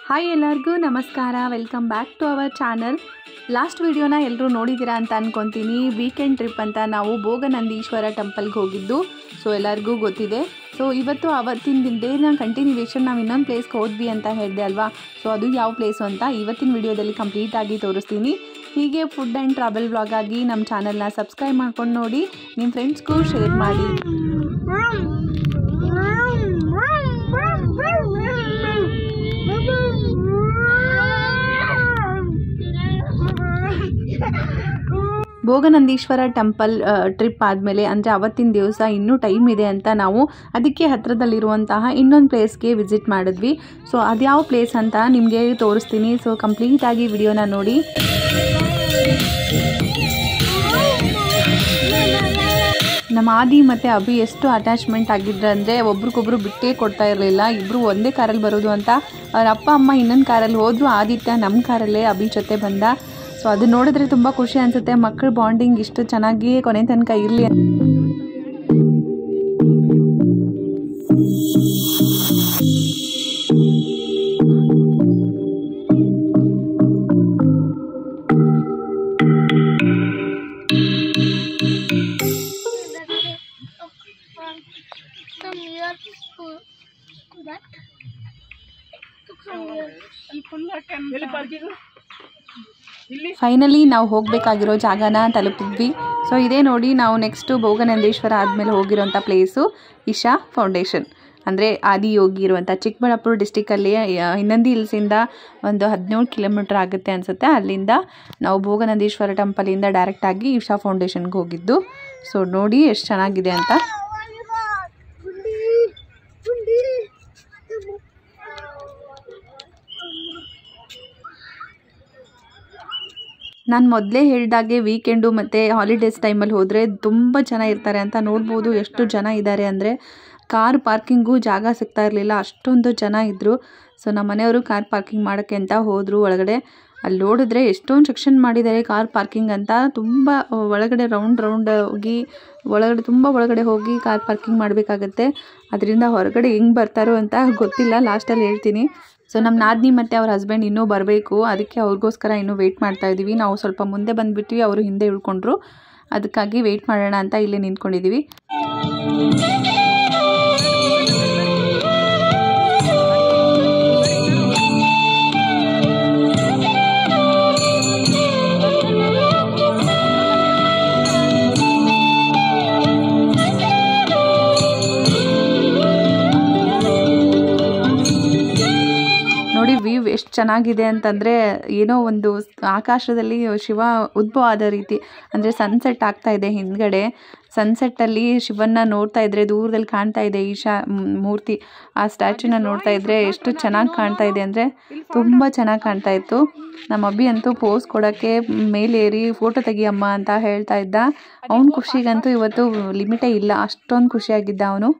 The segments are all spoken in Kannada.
ಹಾಯ್ ಎಲ್ಲರಿಗೂ ನಮಸ್ಕಾರ, welcome back to our channel. Last ವಿಡಿಯೋನ ಎಲ್ಲರೂ ನೋಡಿದ್ದೀರಾ ಅಂತ ಅಂದ್ಕೊತೀನಿ. ವೀಕೆಂಡ್ ಟ್ರಿಪ್ ಅಂತ ನಾವು ಭೋಗನಂದೀಶ್ವರ ಟೆಂಪಲ್ಗೆ ಹೋಗಿದ್ದು. ಸೊ ಎಲ್ಲರಿಗೂ ಗೊತ್ತಿದೆ. ಸೊ ಇವತ್ತು ಅವತ್ತಿನ ಡೇನ ಕಂಟಿನ್ಯೂವೇಷನ್ ನಾವು ಇನ್ನೊಂದು ಪ್ಲೇಸ್ಗೆ ಹೋದ್ವಿ ಅಂತ ಹೇಳಿದೆ ಅಲ್ವಾ. ಸೊ ಅದು ಯಾವ ಪ್ಲೇಸು ಅಂತ ಇವತ್ತಿನ ವಿಡಿಯೋದಲ್ಲಿ ಕಂಪ್ಲೀಟಾಗಿ ತೋರಿಸ್ತೀನಿ. ಹೀಗೆ ಫುಡ್ ಆ್ಯಂಡ್ ಟ್ರಾವೆಲ್ ವ್ಲಾಗ್ ಆಗಿ ನಮ್ಮ ಚಾನಲ್ನ ಸಬ್ಸ್ಕ್ರೈಬ್ ಮಾಡ್ಕೊಂಡು ನೋಡಿ, ನಿಮ್ಮ ಫ್ರೆಂಡ್ಸ್ಗೂ ಶೇರ್ ಮಾಡಿ. ಭೋಗನಂದೀಶ್ವರ ಟೆಂಪಲ್ ಟ್ರಿಪ್ ಆದಮೇಲೆ ಅಂದರೆ ಅವತ್ತಿನ ದಿವಸ ಇನ್ನೂ ಟೈಮ್ ಇದೆ ಅಂತ ನಾವು ಅದಕ್ಕೆ ಹತ್ತಿರದಲ್ಲಿರುವಂತಹ ಇನ್ನೊಂದು ಪ್ಲೇಸ್ಗೆ ವಿಸಿಟ್ ಮಾಡಿದ್ವಿ. ಸೊ ಅದ್ಯಾವ ಪ್ಲೇಸ್ ಅಂತ ನಿಮಗೆ ತೋರಿಸ್ತೀನಿ. ಸೊ ಕಂಪ್ಲೀಟಾಗಿ ವಿಡಿಯೋನ ನೋಡಿ. ನಮ್ಮ ಆದಿ ಮತ್ತು ಅಭಿ ಎಷ್ಟು ಅಟ್ಯಾಚ್ಮೆಂಟ್ ಆಗಿದ್ರು ಅಂದರೆ ಒಬ್ರಿಗೊಬ್ರು ಬಿಟ್ಟೇ ಕೊಡ್ತಾ ಇರಲಿಲ್ಲ. ಇಬ್ಬರು ಒಂದೇ ಕಾರಲ್ಲಿ ಬರೋದು ಅಂತ ಅವ್ರ ಅಪ್ಪ ಅಮ್ಮ ಇನ್ನೊಂದು ಕಾರಲ್ಲಿ ಹೋದ್ರು. ಆದಿತ್ಯ ನಮ್ಮ ಕಾರಲ್ಲೇ ಅಭಿ ಜೊತೆ ಬಂದ. ಸೊ ಅದು ನೋಡಿದ್ರೆ ತುಂಬ ಖುಷಿ ಅನಿಸುತ್ತೆ. ಮಕ್ಕಳ ಬಾಂಡಿಂಗ್ ಇಷ್ಟು ಚೆನ್ನಾಗಿ ಕೊನೆ ತನಕ ಇರಲಿ. ಫೈನಲಿ ನಾವು ಹೋಗಬೇಕಾಗಿರೋ ಜಾಗನ ತಲುಪಿದ್ವಿ. ಸೊ ಇದೇ ನೋಡಿ, ನಾವು ನೆಕ್ಸ್ಟು ಭೋಗನಂದೀಶ್ವರ ಆದಮೇಲೆ ಹೋಗಿರೋಂಥ ಪ್ಲೇಸು ಇಶಾ ಫೌಂಡೇಶನ್, ಅಂದರೆ ಆದಿಯೋಗಿ ಇರುವಂಥ ಚಿಕ್ಕಬಳ್ಳಾಪುರ ಡಿಸ್ಟಿಕಲ್ಲಿ ಹಿನ್ನಂದಿ ಹಿಲ್ಸಿಂದ ಒಂದು 17 ಕಿಲೋಮೀಟ್ರ್ ಆಗುತ್ತೆ ಅನಿಸುತ್ತೆ. ಅಲ್ಲಿಂದ ನಾವು ಭೋಗನಂದೀಶ್ವರ ಟೆಂಪಲಿಂದ ಡೈರೆಕ್ಟಾಗಿ ಇಶಾ ಫೌಂಡೇಶನ್ಗೆ ಹೋಗಿದ್ದು. ಸೊ ನೋಡಿ ಎಷ್ಟು ಚೆನ್ನಾಗಿದೆ ಅಂತ. ನಾನು ಮೊದಲೇ ಹೇಳಿದಾಗೆ ವೀಕೆಂಡು ಮತ್ತು ಹಾಲಿಡೇಸ್ ಟೈಮಲ್ಲಿ ಹೋದರೆ ತುಂಬ ಜನ ಇರ್ತಾರೆ ಅಂತ ನೋಡ್ಬೋದು. ಎಷ್ಟು ಜನ ಇದ್ದಾರೆ ಅಂದರೆ ಕಾರ್ ಪಾರ್ಕಿಂಗು ಜಾಗ ಸಿಗ್ತಾ ಇರಲಿಲ್ಲ, ಅಷ್ಟೊಂದು ಜನ ಇದ್ದರು. ಸೊ ನಮ್ಮ ಮನೆಯವರು ಕಾರ್ ಪಾರ್ಕಿಂಗ್ ಮಾಡೋಕ್ಕೆ ಅಂತ ಹೋದರು ಒಳಗಡೆ. ಅಲ್ಲಿ ನೋಡಿದ್ರೆ ಎಷ್ಟೊಂದು ಸೆಕ್ಷನ್ ಮಾಡಿದ್ದಾರೆ ಕಾರ್ ಪಾರ್ಕಿಂಗ್ ಅಂತ. ತುಂಬ ಒಳಗಡೆ ರೌಂಡ್ ಹೋಗಿ ಒಳಗಡೆ ಹೋಗಿ ಕಾರ್ ಪಾರ್ಕಿಂಗ್ ಮಾಡಬೇಕಾಗತ್ತೆ. ಅದರಿಂದ ಹೊರಗಡೆ ಹೆಂಗೆ ಬರ್ತಾರೋ ಅಂತ ಗೊತ್ತಿಲ್ಲ, ಲಾಸ್ಟಲ್ಲಿ ಹೇಳ್ತೀನಿ. ಸೊ ನಮ್ಮ ನಾದಿನಿ ಮತ್ತು ಅವ್ರ ಹಸ್ಬೆಂಡ್ ಇನ್ನೂ ಬರಬೇಕು, ಅದಕ್ಕೆ ಅವ್ರಿಗೋಸ್ಕರ ಇನ್ನೂ ವೆಯ್ಟ್ ಮಾಡ್ತಾ ಇದ್ದೀವಿ. ನಾವು ಸ್ವಲ್ಪ ಮುಂದೆ ಬಂದುಬಿಟ್ವಿ, ಅವರು ಹಿಂದೆ ಇಳ್ಕೊಂಡ್ರು. ಅದಕ್ಕಾಗಿ ವೆಯ್ಟ್ ಮಾಡೋಣ ಅಂತ ಇಲ್ಲೇ ನಿಂತ್ಕೊಂಡಿದ್ದೀವಿ. ನೋಡಿ ವ್ಯೂ ಎಷ್ಟು ಚೆನ್ನಾಗಿದೆ ಅಂತಂದರೆ, ಏನೋ ಒಂದು ಆಕಾಶದಲ್ಲಿ ಶಿವ ಉದ್ಭವ ಆದ ರೀತಿ, ಅಂದರೆ ಸನ್ಸೆಟ್ ಆಗ್ತಾ ಇದೆ ಹಿಂದ್ಗಡೆ. ಸನ್ಸೆಟ್ಟಲ್ಲಿ ಶಿವನ್ನ ನೋಡ್ತಾ ಇದ್ರೆ ದೂರದಲ್ಲಿ ಕಾಣ್ತಾ ಇದೆ ಈಶಾ ಮೂರ್ತಿ. ಆ ಸ್ಟ್ಯಾಚ್ಯೂನ ನೋಡ್ತಾ ಇದ್ರೆ ಎಷ್ಟು ಚೆನ್ನಾಗಿ ಕಾಣ್ತಾ ಇದೆ ಅಂದರೆ ತುಂಬ ಚೆನ್ನಾಗಿ ಕಾಣ್ತಾ ಇತ್ತು. ನಮ್ಮ ಅಬ್ಬಿ ಅಂತೂ ಪೋಸ್ ಕೊಡೋಕ್ಕೆ ಮೇಲೇರಿ ಫೋಟೋ ತೆಗಿಯಮ್ಮ ಅಂತ ಹೇಳ್ತಾ ಇದ್ದ. ಅವನ ಖುಷಿಗಂತೂ ಇವತ್ತು ಲಿಮಿಟೇ ಇಲ್ಲ, ಅಷ್ಟೊಂದು ಖುಷಿಯಾಗಿದ್ದ ಅವನು.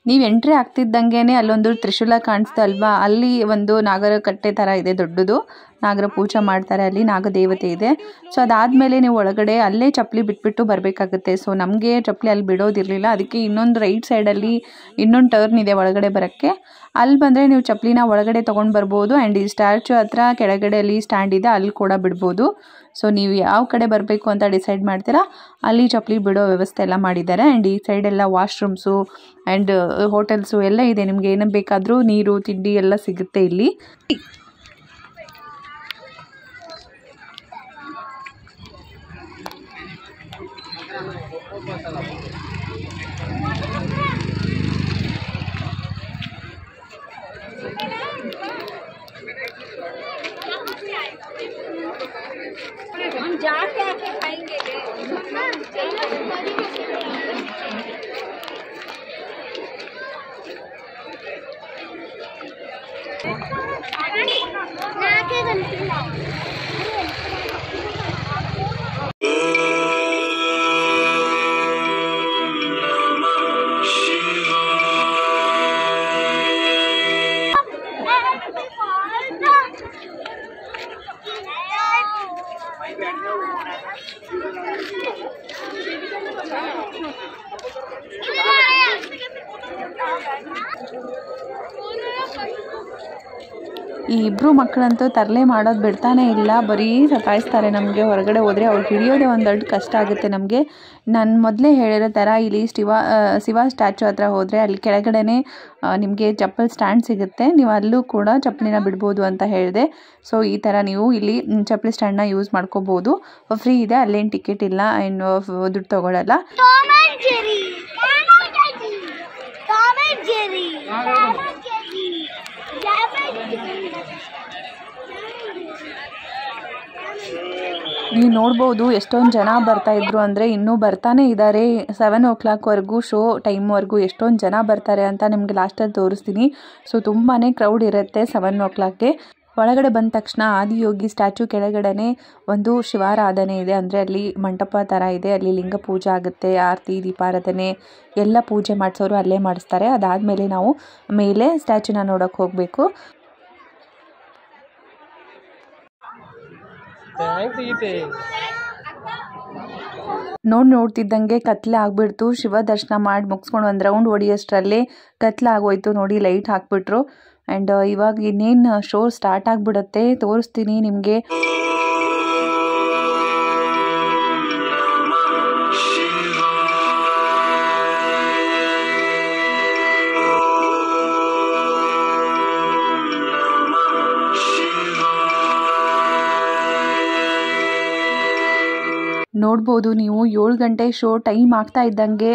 ನೀವು ಎಂಟ್ರಿ ಆಗ್ತಿದ್ದಂಗೆ ಅಲ್ಲೊಂದು ತ್ರಿಶೂಲ ಕಾಣಿಸ್ತು ಅಲ್ವಾ, ಅಲ್ಲಿ ಒಂದು ನಾಗರ ಕಟ್ಟೆ ಥರ ಇದೆ ದೊಡ್ಡದು. ನಾಗರ ಪೂಜೆ ಮಾಡ್ತಾರೆ, ಅಲ್ಲಿ ನಾಗದೇವತೆ ಇದೆ. ಸೊ ಅದಾದಮೇಲೆ ನೀವು ಒಳಗಡೆ ಅಲ್ಲೇ ಚಪ್ಪಲಿ ಬಿಟ್ಬಿಟ್ಟು ಬರಬೇಕಾಗುತ್ತೆ. ಸೊ ನಮಗೆ ಚಪ್ಪಲಿ ಅಲ್ಲಿ ಬಿಡೋದಿರಲಿಲ್ಲ, ಅದಕ್ಕೆ ಇನ್ನೊಂದು ರೈಟ್ ಸೈಡಲ್ಲಿ ಇನ್ನೊಂದು ಟರ್ನ್ ಇದೆ ಒಳಗಡೆ ಬರೋಕ್ಕೆ. ಅಲ್ಲಿ ಬಂದರೆ ನೀವು ಚಪ್ಪಲಿನ ಒಳಗಡೆ ತೊಗೊಂಡು ಬರ್ಬೋದು. ಆ್ಯಂಡ್ ಈ ಸ್ಟ್ಯಾಚ್ಯೂ ಹತ್ರ ಕೆಳಗಡೆ ಅಲ್ಲಿ ಸ್ಟ್ಯಾಂಡ್ ಇದೆ, ಅಲ್ಲಿ ಕೂಡ ಬಿಡ್ಬೋದು. ಸೊ ನೀವು ಯಾವ ಕಡೆ ಬರಬೇಕು ಅಂತ ಡಿಸೈಡ್ ಮಾಡ್ತೀರಾ ಅಲ್ಲಿ ಚಪ್ಪಲಿ ಬಿಡೋ ವ್ಯವಸ್ಥೆ ಎಲ್ಲ ಮಾಡಿದ್ದಾರೆ. ಆ್ಯಂಡ್ ಈ ಸೈಡೆಲ್ಲ ವಾಶ್ರೂಮ್ಸು ಆ್ಯಂಡ್ ಹೋಟೆಲ್ಸು ಎಲ್ಲ ಇದೆ. ನಿಮ್ಗೆ ಏನು ಬೇಕಾದರೂ ನೀರು ತಿಂಡಿ ಎಲ್ಲ ಸಿಗುತ್ತೆ ಇಲ್ಲಿ. जाके आके खाएंगे। ಈ ಇಬ್ಬರು ಮಕ್ಕಳಂತೂ ತರಲೆ ಮಾಡೋದು ಬಿಡ್ತಾನೆ ಇಲ್ಲ, ಬರೀ ಸತಾಯಿಸ್ತಾರೆ ನಮಗೆ. ಹೊರಗಡೆ ಹೋದರೆ ಅವ್ರು ಹಿಡಿಯೋದೇ ಒಂದು ದೊಡ್ಡ ಕಷ್ಟ ಆಗುತ್ತೆ ನಮಗೆ. ನಾನು ಮೊದಲೇ ಹೇಳಿರೋ ಥರ ಇಲ್ಲಿ ಶಿವ ಸ್ಟ್ಯಾಚು ಹತ್ರ ಹೋದರೆ ಅಲ್ಲಿ ಕೆಳಗಡೆನೇ ನಿಮಗೆ ಚಪ್ಪಲ್ ಸ್ಟ್ಯಾಂಡ್ ಸಿಗುತ್ತೆ, ನೀವು ಅಲ್ಲೂ ಕೂಡ ಚಪ್ಪಲಿನ ಬಿಡ್ಬೋದು ಅಂತ ಹೇಳಿದೆ. ಸೊ ಈ ಥರ ನೀವು ಇಲ್ಲಿ ಚಪ್ಪಲಿ ಸ್ಟ್ಯಾಂಡ್ನ ಯೂಸ್ ಮಾಡ್ಕೋಬೋದು, ಫ್ರೀ ಇದೆ, ಅಲ್ಲೇನು ಟಿಕೆಟ್ ಇಲ್ಲ, ಏನು ದುಡ್ಡು ತೊಗೊಳ್ಳಲ್ಲ. ನೀವು ನೋಡ್ಬೋದು ಎಷ್ಟೊಂದು ಜನ ಬರ್ತಾಯಿದ್ರು ಅಂದರೆ ಇನ್ನೂ ಬರ್ತಾನೆ ಇದ್ದಾರೆ. 7 o'clockವರೆಗೂ ಶೋ ಟೈಮ್ವರೆಗೂ ಎಷ್ಟೊಂದು ಜನ ಬರ್ತಾರೆ ಅಂತ ನಿಮಗೆ ಲಾಸ್ಟಲ್ಲಿ ತೋರಿಸ್ತೀನಿ. ಸೊ ತುಂಬಾ ಕ್ರೌಡ್ ಇರುತ್ತೆ 7 o'clockಗೆ. ಒಳಗಡೆ ಬಂದ ತಕ್ಷಣ ಆದಿಯೋಗಿ ಸ್ಟ್ಯಾಚು ಕೆಳಗಡೆ ಒಂದು ಶಿವಾರಾಧನೆ ಇದೆ, ಅಂದರೆ ಅಲ್ಲಿ ಮಂಟಪ ಥರ ಇದೆ, ಅಲ್ಲಿ ಲಿಂಗ ಪೂಜೆ ಆಗುತ್ತೆ, ಆರತಿ ದೀಪಾರಾಧನೆ ಎಲ್ಲ ಪೂಜೆ ಮಾಡಿಸೋರು ಅಲ್ಲೇ ಮಾಡಿಸ್ತಾರೆ. ಅದಾದಮೇಲೆ ನಾವು ಮೇಲೆ ಸ್ಟ್ಯಾಚುನ ನೋಡೋಕ್ಕೆ ಹೋಗಬೇಕು. ನೋಡ್ತಿದ್ದಂಗೆ ಕತ್ಲೆ ಆಗ್ಬಿಡ್ತು. ಶಿವ ದರ್ಶನ ಮಾಡಿ ಮುಗಿಸ್ಕೊಂಡು ಒಂದು ರೌಂಡ್ ಹೊಡಿಯೋಷ್ಟರಲ್ಲೇ ಕತ್ಲೆ ಆಗೋಯ್ತು ನೋಡಿ, ಲೈಟ್ ಹಾಕ್ಬಿಟ್ರು. ಆ್ಯಂಡ್ ಇವಾಗ ಇನ್ನೇನು ಶೋ ಸ್ಟಾರ್ಟ್ ಆಗಿಬಿಡುತ್ತೆ, ತೋರಿಸ್ತೀನಿ ನಿಮಗೆ. ನೋಡ್ಬೋದು ನೀವು 7 ಗಂಟೆ ಶೋ ಟೈಮ್ ಆಗ್ತಾ ಇದ್ದಂಗೆ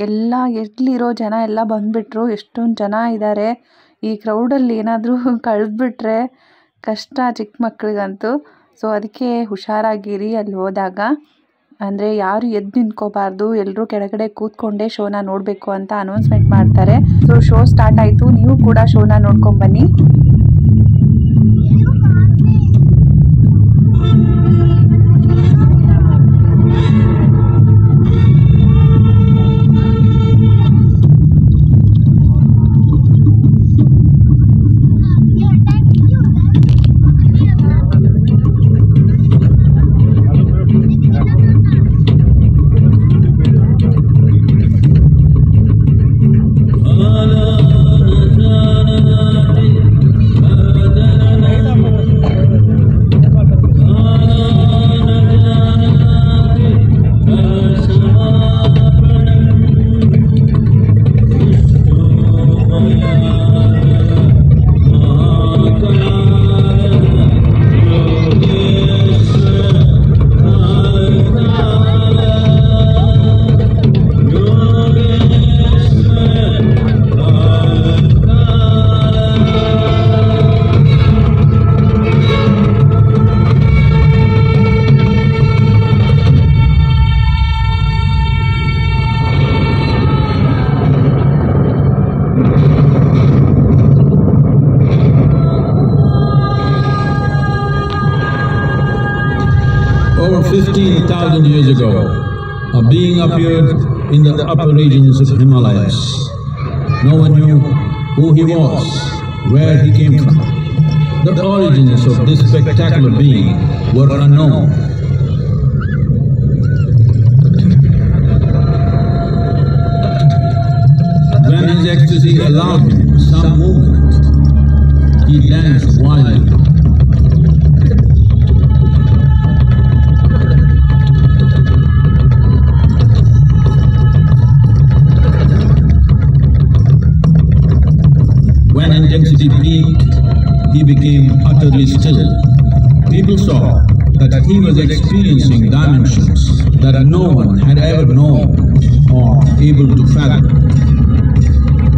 ಎಲ್ಲಿರೋ ಜನ ಎಲ್ಲ ಬಂದುಬಿಟ್ರು. ಎಷ್ಟೊಂದು ಜನ ಇದ್ದಾರೆ. ಈ ಕ್ರೌಡಲ್ಲಿ ಏನಾದರೂ ಕಳೆದ್ಬಿಟ್ರೆ ಕಷ್ಟ ಚಿಕ್ಕ ಮಕ್ಕಳಿಗಂತೂ. ಸೊ ಅದಕ್ಕೆ ಹುಷಾರಾಗಿರಿ ಅಲ್ಲಿ ಹೋದಾಗ, ಅಂದರೆ ಯಾರು ಎದ್ದು ನಿಂತ್ಕೋಬಾರ್ದು, ಎಲ್ಲರೂ ಕೆಳಗಡೆ ಕೂತ್ಕೊಂಡೇ ಶೋನ ನೋಡಬೇಕು ಅಂತ ಅನೌನ್ಸ್ಮೆಂಟ್ ಮಾಡ್ತಾರೆ. ಸೊ ಶೋ ಸ್ಟಾರ್ಟ್ ಆಯಿತು, ನೀವು ಕೂಡ ಶೋನ ನೋಡ್ಕೊಂಬನ್ನಿ. Over 15,000 years ago, a being appeared in the upper regions of Himalayas. No one knew who he was, where he came from. The origins of this spectacular being were unknown. When his ecstasy allowed him some movement, he danced wildly. When intensity peaked, he became utterly still. People saw that he was experiencing dimensions that no one had ever known or able to fathom.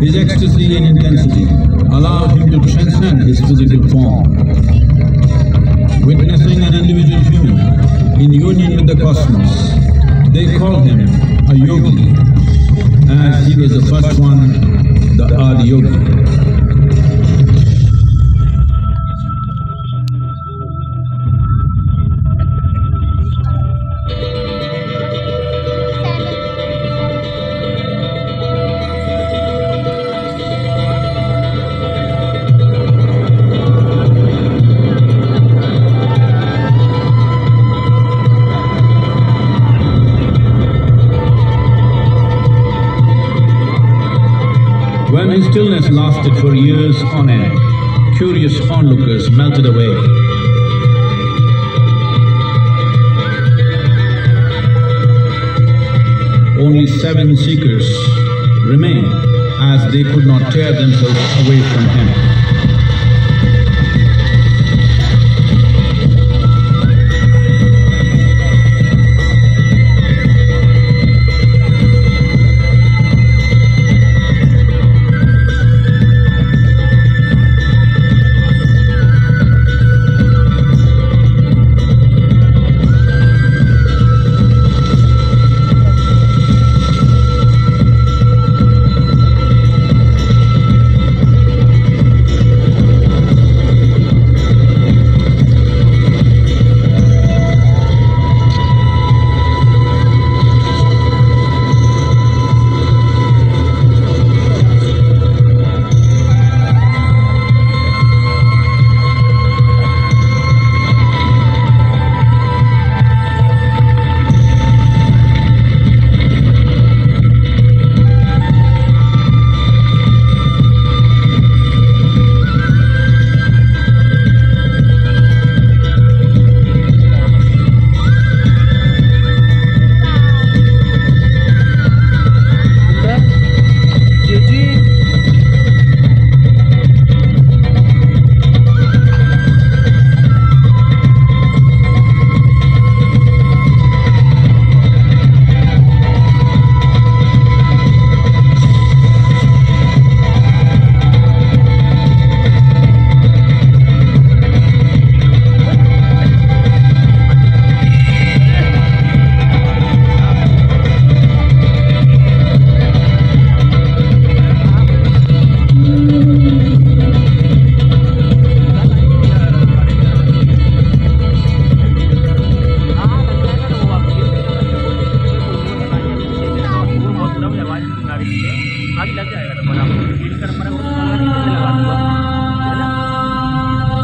His ecstasy and intensity allowed him to transcend his physical form. Witnessing an individual human in union with the cosmos, they called him a yogi, as he was the first one, the Adiyogi. When his stillness lasted for years on end, curious onlookers melted away. Only 7 seekers remained, as they could not tear themselves away from him.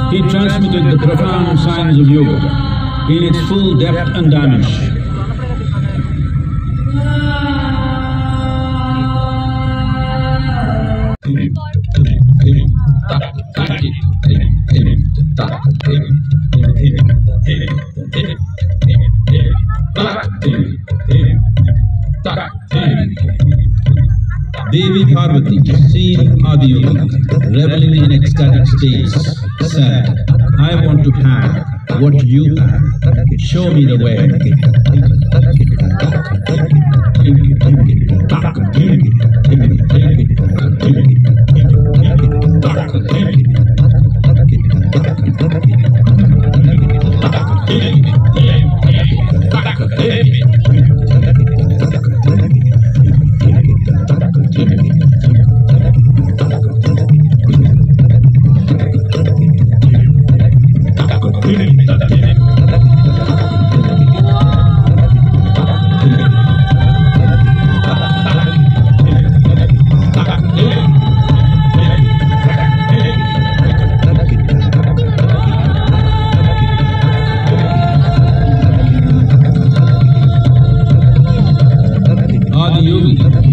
He transmitted the profound science of yoga in its full depth and dimension. Devi Parvati, seeing Adiyogi reveling in ecstatic states, said, "I want to have what you have. Show me the way."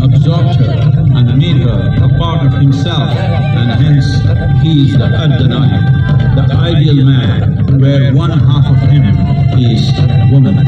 Absorbed her and made her a part of himself, and hence he is the Ardhanari, the ideal man, where one half of him is woman.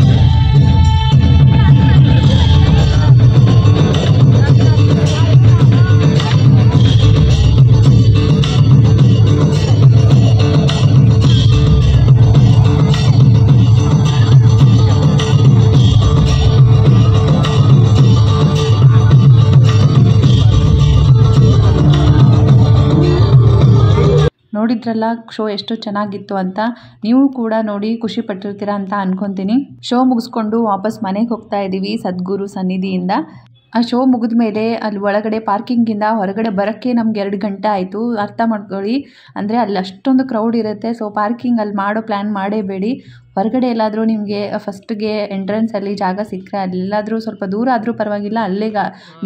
ನೋಡಿದ್ರಲ್ಲ ಶೋ ಎಷ್ಟು ಚೆನ್ನಾಗಿತ್ತು ಅಂತ. ನೀವು ಕೂಡ ನೋಡಿ ಖುಷಿ ಪಟ್ಟಿರ್ತೀರಾ ಅಂತ ಅನ್ಕೊಂತೀನಿ. ಶೋ ಮುಗಿಸ್ಕೊಂಡು ವಾಪಸ್ ಮನೆಗೆ ಹೋಗ್ತಾ ಇದ್ದೀವಿ ಸದ್ಗುರು ಸನ್ನಿಧಿಯಿಂದ. ಆ ಶೋ ಮುಗಿದ ಮೇಲೆ ಅಲ್ಲಿ ಒಳಗಡೆ ಪಾರ್ಕಿಂಗಿಂದ ಹೊರಗಡೆ ಬರೋಕ್ಕೆ ನಮ್ಗೆ 2 ಗಂಟೆ ಆಯಿತು. ಅರ್ಥ ಮಾಡ್ಕೊಳ್ಳಿ, ಅಂದರೆ ಅಲ್ಲಿ ಅಷ್ಟೊಂದು ಕ್ರೌಡ್ ಇರುತ್ತೆ. ಸೊ ಪಾರ್ಕಿಂಗ್ ಅಲ್ಲಿ ಮಾಡೋ ಪ್ಲ್ಯಾನ್ ಮಾಡೇಬೇಡಿ. ಹೊರಗಡೆ ಎಲ್ಲಾದರೂ ನಿಮಗೆ ಫಸ್ಟ್ಗೆ ಎಂಟ್ರೆನ್ಸಲ್ಲಿ ಜಾಗ ಸಿಕ್ಕರೆ ಅಲ್ಲೆಲ್ಲಾದರೂ ಸ್ವಲ್ಪ ದೂರ ಆದರೂ ಪರವಾಗಿಲ್ಲ, ಅಲ್ಲೇ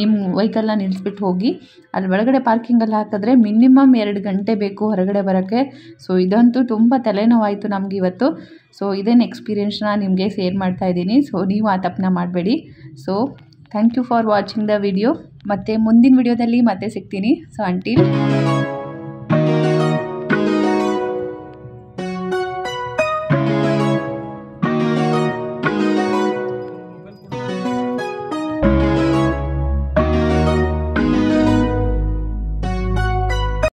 ನಿಮ್ಮ ವೆಹಿಕಲ್ನ ನಿಲ್ಲಿಸ್ಬಿಟ್ಟು ಹೋಗಿ. ಅಲ್ಲಿ ಒಳಗಡೆ ಪಾರ್ಕಿಂಗಲ್ಲಿ ಹಾಕಿದ್ರೆ ಮಿನಿಮಮ್ 2 ಗಂಟೆ ಬೇಕು ಹೊರಗಡೆ ಬರೋಕ್ಕೆ. ಸೊ ಇದಂತೂ ತುಂಬ ತಲೆನೋವಾಯಿತು ನಮ್ಗೆ ಇವತ್ತು. ಸೊ ಇದೇನು ಎಕ್ಸ್ಪೀರಿಯೆನ್ಸ್ನ ನಿಮಗೆ ಶೇರ್ ಮಾಡ್ತಾ ಇದ್ದೀನಿ. ಸೊ ನೀವು ಆ ತಪ್ಪನ್ನ ಮಾಡಬೇಡಿ. So thank you for watching the video. ಮತ್ತು ಮುಂದಿನ ವಿಡಿಯೋದಲ್ಲಿ ಮತ್ತೆ ಸಿಗ್ತೀನಿ. So until